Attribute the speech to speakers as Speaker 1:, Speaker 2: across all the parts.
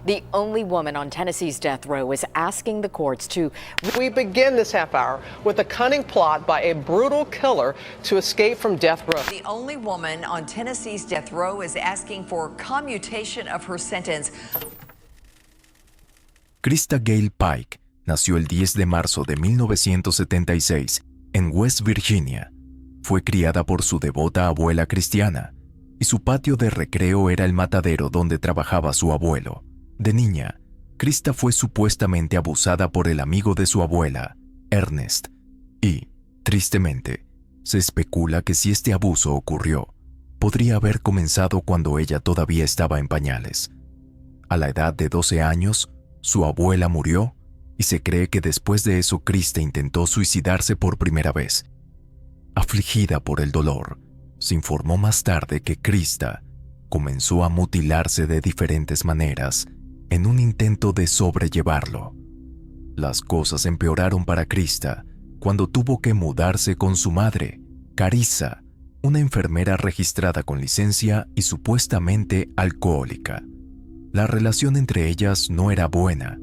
Speaker 1: The only woman on Tennessee's death row is asking the courts to...
Speaker 2: We begin this half hour with a cunning plot by a brutal killer to escape from death row.
Speaker 3: The only woman on Tennessee's death row is asking for commutation of her sentence.
Speaker 4: Krista Gale Pike nació el 10 de marzo de 1976 en West Virginia. Fue criada por su devota abuela cristiana, y su patio de recreo era el matadero donde trabajaba su abuelo. De niña, Krista fue supuestamente abusada por el amigo de su abuela, Ernest, y, tristemente, se especula que si este abuso ocurrió, podría haber comenzado cuando ella todavía estaba en pañales. A la edad de 12 años, su abuela murió y se cree que después de eso Krista intentó suicidarse por primera vez. Afligida por el dolor, se informó más tarde que Krista comenzó a mutilarse de diferentes maneras en un intento de sobrellevarlo. Las cosas empeoraron para Krista cuando tuvo que mudarse con su madre, Carissa, una enfermera registrada con licencia y supuestamente alcohólica. La relación entre ellas no era buena.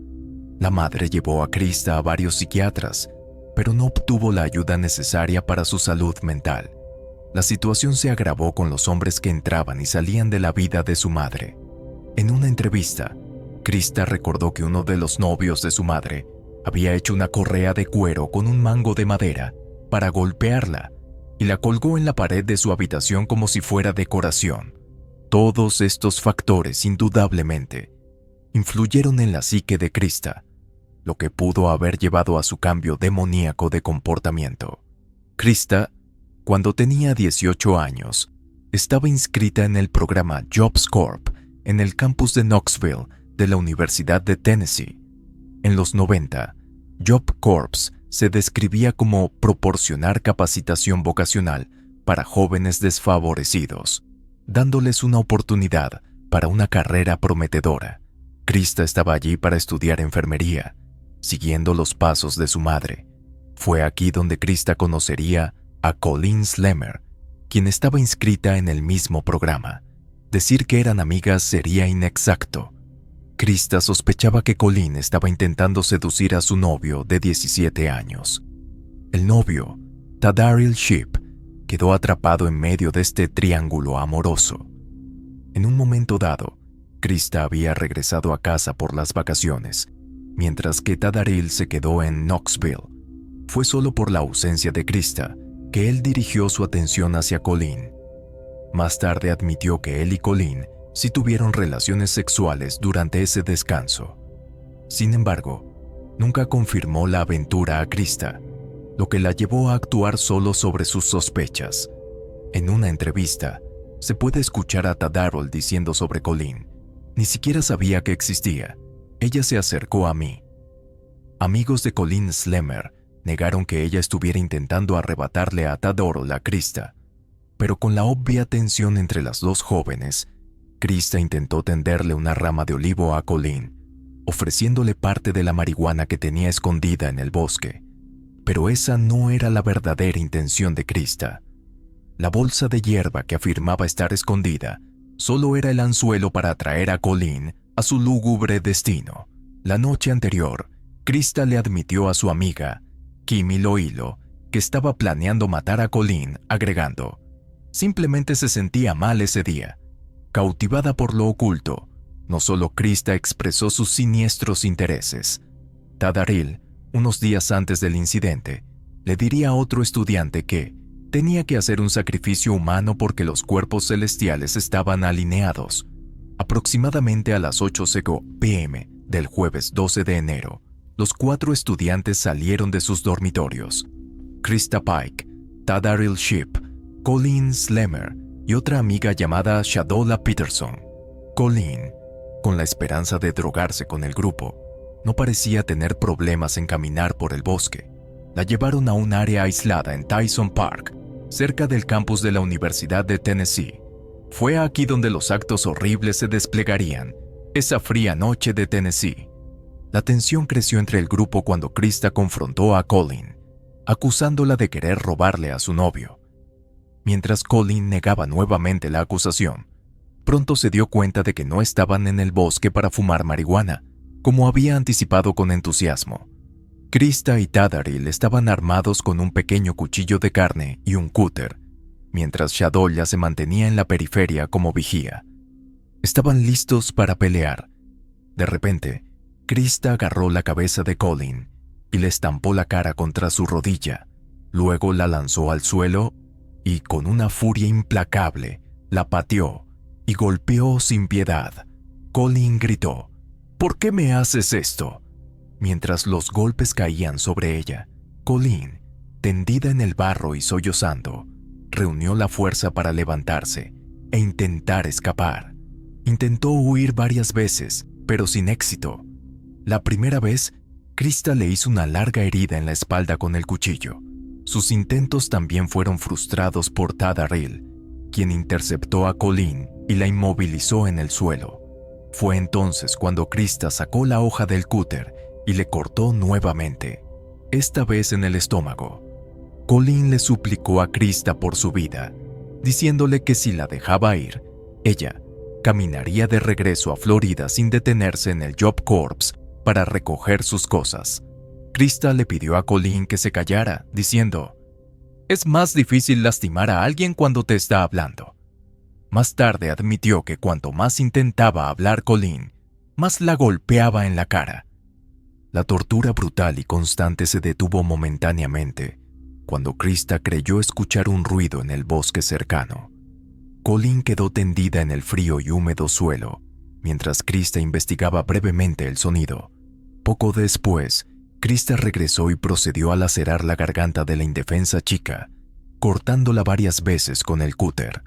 Speaker 4: La madre llevó a Krista a varios psiquiatras, pero no obtuvo la ayuda necesaria para su salud mental. La situación se agravó con los hombres que entraban y salían de la vida de su madre. En una entrevista, Krista recordó que uno de los novios de su madre había hecho una correa de cuero con un mango de madera para golpearla y la colgó en la pared de su habitación como si fuera decoración. Todos estos factores, indudablemente, influyeron en la psique de Krista, lo que pudo haber llevado a su cambio demoníaco de comportamiento. Krista, cuando tenía 18 años, estaba inscrita en el programa Jobs Corp en el campus de Knoxville de la Universidad de Tennessee. En los 90, Job Corps se describía como proporcionar capacitación vocacional para jóvenes desfavorecidos, dándoles una oportunidad para una carrera prometedora. Krista estaba allí para estudiar enfermería, siguiendo los pasos de su madre. Fue aquí donde Krista conocería a Colleen Slemmer, quien estaba inscrita en el mismo programa. Decir que eran amigas sería inexacto. Krista sospechaba que Colleen estaba intentando seducir a su novio de 17 años. El novio, Tadaril Shipp, quedó atrapado en medio de este triángulo amoroso. En un momento dado, Krista había regresado a casa por las vacaciones, mientras que Tadaril se quedó en Knoxville. Fue solo por la ausencia de Krista que él dirigió su atención hacia Colleen. Más tarde admitió que él y Colleen sí tuvieron relaciones sexuales durante ese descanso. Sin embargo, nunca confirmó la aventura a Krista, lo que la llevó a actuar solo sobre sus sospechas. En una entrevista, se puede escuchar a Tadaril diciendo sobre Colleen: «Ni siquiera sabía que existía. Ella se acercó a mí». Amigos de Colleen Slemmer negaron que ella estuviera intentando arrebatarle a Tadaril a Krista, pero con la obvia tensión entre las dos jóvenes, Krista intentó tenderle una rama de olivo a Colleen, ofreciéndole parte de la marihuana que tenía escondida en el bosque. Pero esa no era la verdadera intención de Krista. La bolsa de hierba que afirmaba estar escondida solo era el anzuelo para atraer a Colleen a su lúgubre destino. La noche anterior, Krista le admitió a su amiga, Kimi Loilo, que estaba planeando matar a Colleen, agregando: «Simplemente se sentía mal ese día». Cautivada por lo oculto, no solo Krista expresó sus siniestros intereses. Tadaril, unos días antes del incidente, le diría a otro estudiante que tenía que hacer un sacrificio humano porque los cuerpos celestiales estaban alineados. Aproximadamente a las 8:00 p.m. del jueves 12 de enero, los 4 estudiantes salieron de sus dormitorios. Krista Pike, Tadaril Shipp, Colleen Slemmer y otra amiga llamada Shadola Peterson. Colleen, con la esperanza de drogarse con el grupo, no parecía tener problemas en caminar por el bosque. La llevaron a un área aislada en Tyson Park, cerca del campus de la Universidad de Tennessee. Fue aquí donde los actos horribles se desplegarían, esa fría noche de Tennessee. La tensión creció entre el grupo cuando Krista confrontó a Colleen, acusándola de querer robarle a su novio. Mientras Colleen negaba nuevamente la acusación, pronto se dio cuenta de que no estaban en el bosque para fumar marihuana, como había anticipado con entusiasmo. Krista y Tadaril estaban armados con un pequeño cuchillo de carne y un cúter, mientras Shadolla se mantenía en la periferia como vigía. Estaban listos para pelear. De repente, Krista agarró la cabeza de Colin y le estampó la cara contra su rodilla. Luego la lanzó al suelo y, con una furia implacable, la pateó y golpeó sin piedad. Colin gritó: «¿Por qué me haces esto?». Mientras los golpes caían sobre ella, Colin, tendida en el barro y sollozando, reunió la fuerza para levantarse e intentar escapar. Intentó huir varias veces, pero sin éxito. La primera vez, Krista le hizo una larga herida en la espalda con el cuchillo. Sus intentos también fueron frustrados por Tadaril, quien interceptó a Colin y la inmovilizó en el suelo. Fue entonces cuando Krista sacó la hoja del cúter y le cortó nuevamente, esta vez en el estómago. Colin le suplicó a Krista por su vida, diciéndole que si la dejaba ir, ella caminaría de regreso a Florida sin detenerse en el Job Corps para recoger sus cosas. Krista le pidió a Colin que se callara, diciendo: «Es más difícil lastimar a alguien cuando te está hablando». Más tarde admitió que cuanto más intentaba hablar Colin, más la golpeaba en la cara. La tortura brutal y constante se detuvo momentáneamente cuando Krista creyó escuchar un ruido en el bosque cercano. Colin quedó tendida en el frío y húmedo suelo, mientras Krista investigaba brevemente el sonido. Poco después, Krista regresó y procedió a lacerar la garganta de la indefensa chica, cortándola varias veces con el cúter.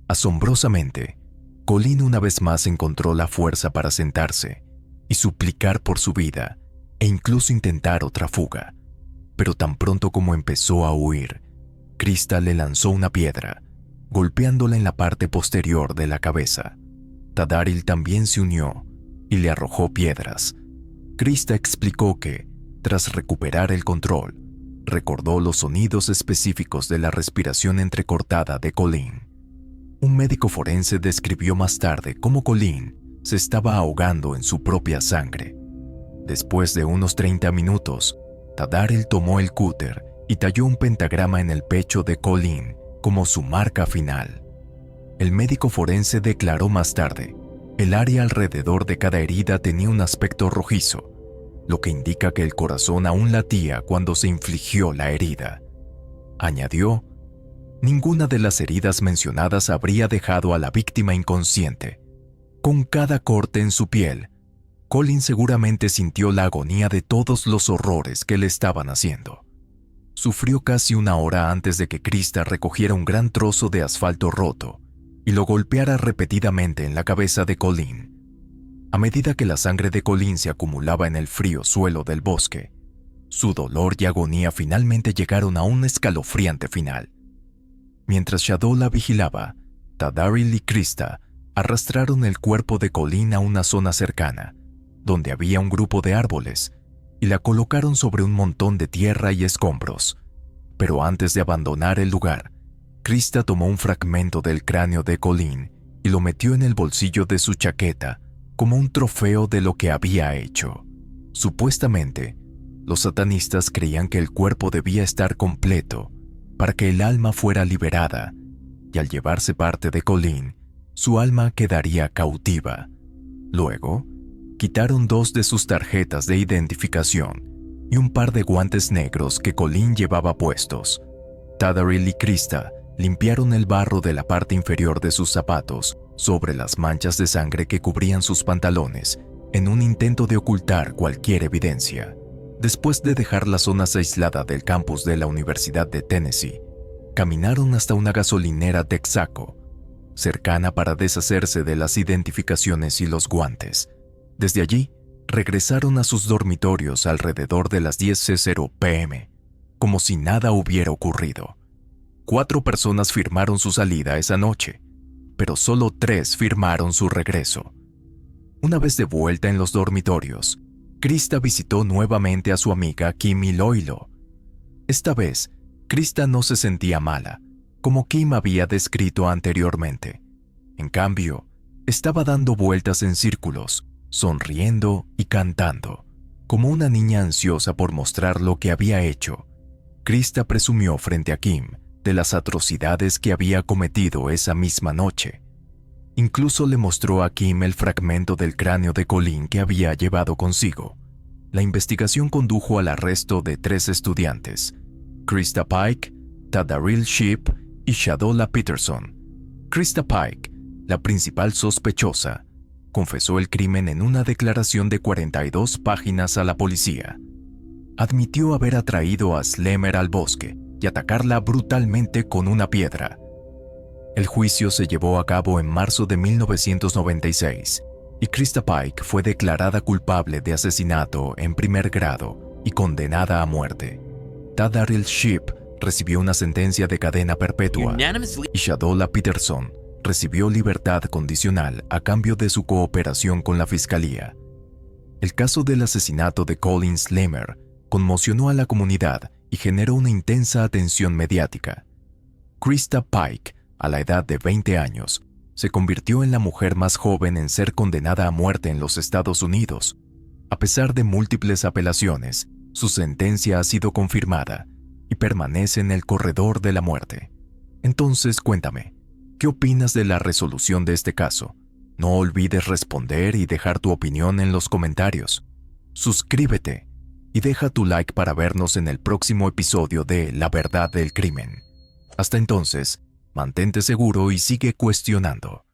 Speaker 4: Asombrosamente, Colin una vez más encontró la fuerza para sentarse y suplicar por su vida e incluso intentar otra fuga. Pero tan pronto como empezó a huir, Krista le lanzó una piedra, golpeándola en la parte posterior de la cabeza. Tadaril también se unió y le arrojó piedras. Krista explicó que, tras recuperar el control, recordó los sonidos específicos de la respiración entrecortada de Colin. Un médico forense describió más tarde cómo Colin se estaba ahogando en su propia sangre. Después de unos 30 minutos, Tadaril tomó el cúter y talló un pentagrama en el pecho de Colin como su marca final. El médico forense declaró más tarde: el área alrededor de cada herida tenía un aspecto rojizo, lo que indica que el corazón aún latía cuando se infligió la herida. Añadió: ninguna de las heridas mencionadas habría dejado a la víctima inconsciente. Con cada corte en su piel, Colin seguramente sintió la agonía de todos los horrores que le estaban haciendo. Sufrió casi una hora antes de que Krista recogiera un gran trozo de asfalto roto y lo golpeara repetidamente en la cabeza de Colin. A medida que la sangre de Colin se acumulaba en el frío suelo del bosque, su dolor y agonía finalmente llegaron a un escalofriante final. Mientras Shadolla vigilaba, Tadaril y Krista arrastraron el cuerpo de Colin a una zona cercana, donde había un grupo de árboles, y la colocaron sobre un montón de tierra y escombros. Pero antes de abandonar el lugar, Krista tomó un fragmento del cráneo de Colin y lo metió en el bolsillo de su chaqueta como un trofeo de lo que había hecho. Supuestamente, los satanistas creían que el cuerpo debía estar completo para que el alma fuera liberada, y al llevarse parte de Colin, su alma quedaría cautiva. Luego, quitaron 2 de sus tarjetas de identificación y un par de guantes negros que Colin llevaba puestos. Tadaril y Krista limpiaron el barro de la parte inferior de sus zapatos sobre las manchas de sangre que cubrían sus pantalones en un intento de ocultar cualquier evidencia. Después de dejar la zona aislada del campus de la Universidad de Tennessee, caminaron hasta una gasolinera Texaco, cercana para deshacerse de las identificaciones y los guantes. Desde allí, regresaron a sus dormitorios alrededor de las 10:00 p.m., como si nada hubiera ocurrido. 4 personas firmaron su salida esa noche, pero solo 3 firmaron su regreso. Una vez de vuelta en los dormitorios, Krista visitó nuevamente a su amiga Kim Iloilo. Esta vez, Krista no se sentía mala, como Kim había descrito anteriormente. En cambio, Estaba dando vueltas en círculos, sonriendo y cantando, como una niña ansiosa por mostrar lo que había hecho. Krista presumió frente a Kim de las atrocidades que había cometido esa misma noche. Incluso le mostró a Kim el fragmento del cráneo de Colleen que había llevado consigo. La investigación condujo al arresto de 3 estudiantes, Krista Pike, Tadaril Sheep y Shadola Peterson. Krista Pike, la principal sospechosa, confesó el crimen en una declaración de 42 páginas a la policía. Admitió haber atraído a Slemer al bosque y atacarla brutalmente con una piedra. El juicio se llevó a cabo en marzo de 1996 y Krista Pike fue declarada culpable de asesinato en primer grado y condenada a muerte. Tadaril Sheep recibió una sentencia de cadena perpetua y Shadola Peterson recibió libertad condicional a cambio de su cooperación con la fiscalía. El caso del asesinato de Colleen Slemer conmocionó a la comunidad y generó una intensa atención mediática. Krista Pike, a la edad de 20 años, se convirtió en la mujer más joven en ser condenada a muerte en los Estados Unidos. A pesar de múltiples apelaciones, su sentencia ha sido confirmada y permanece en el corredor de la muerte. Entonces, cuéntame, ¿qué opinas de la resolución de este caso? No olvides responder y dejar tu opinión en los comentarios. Suscríbete y deja tu like para vernos en el próximo episodio de La Verdad del Crimen. Hasta entonces, mantente seguro y sigue cuestionando.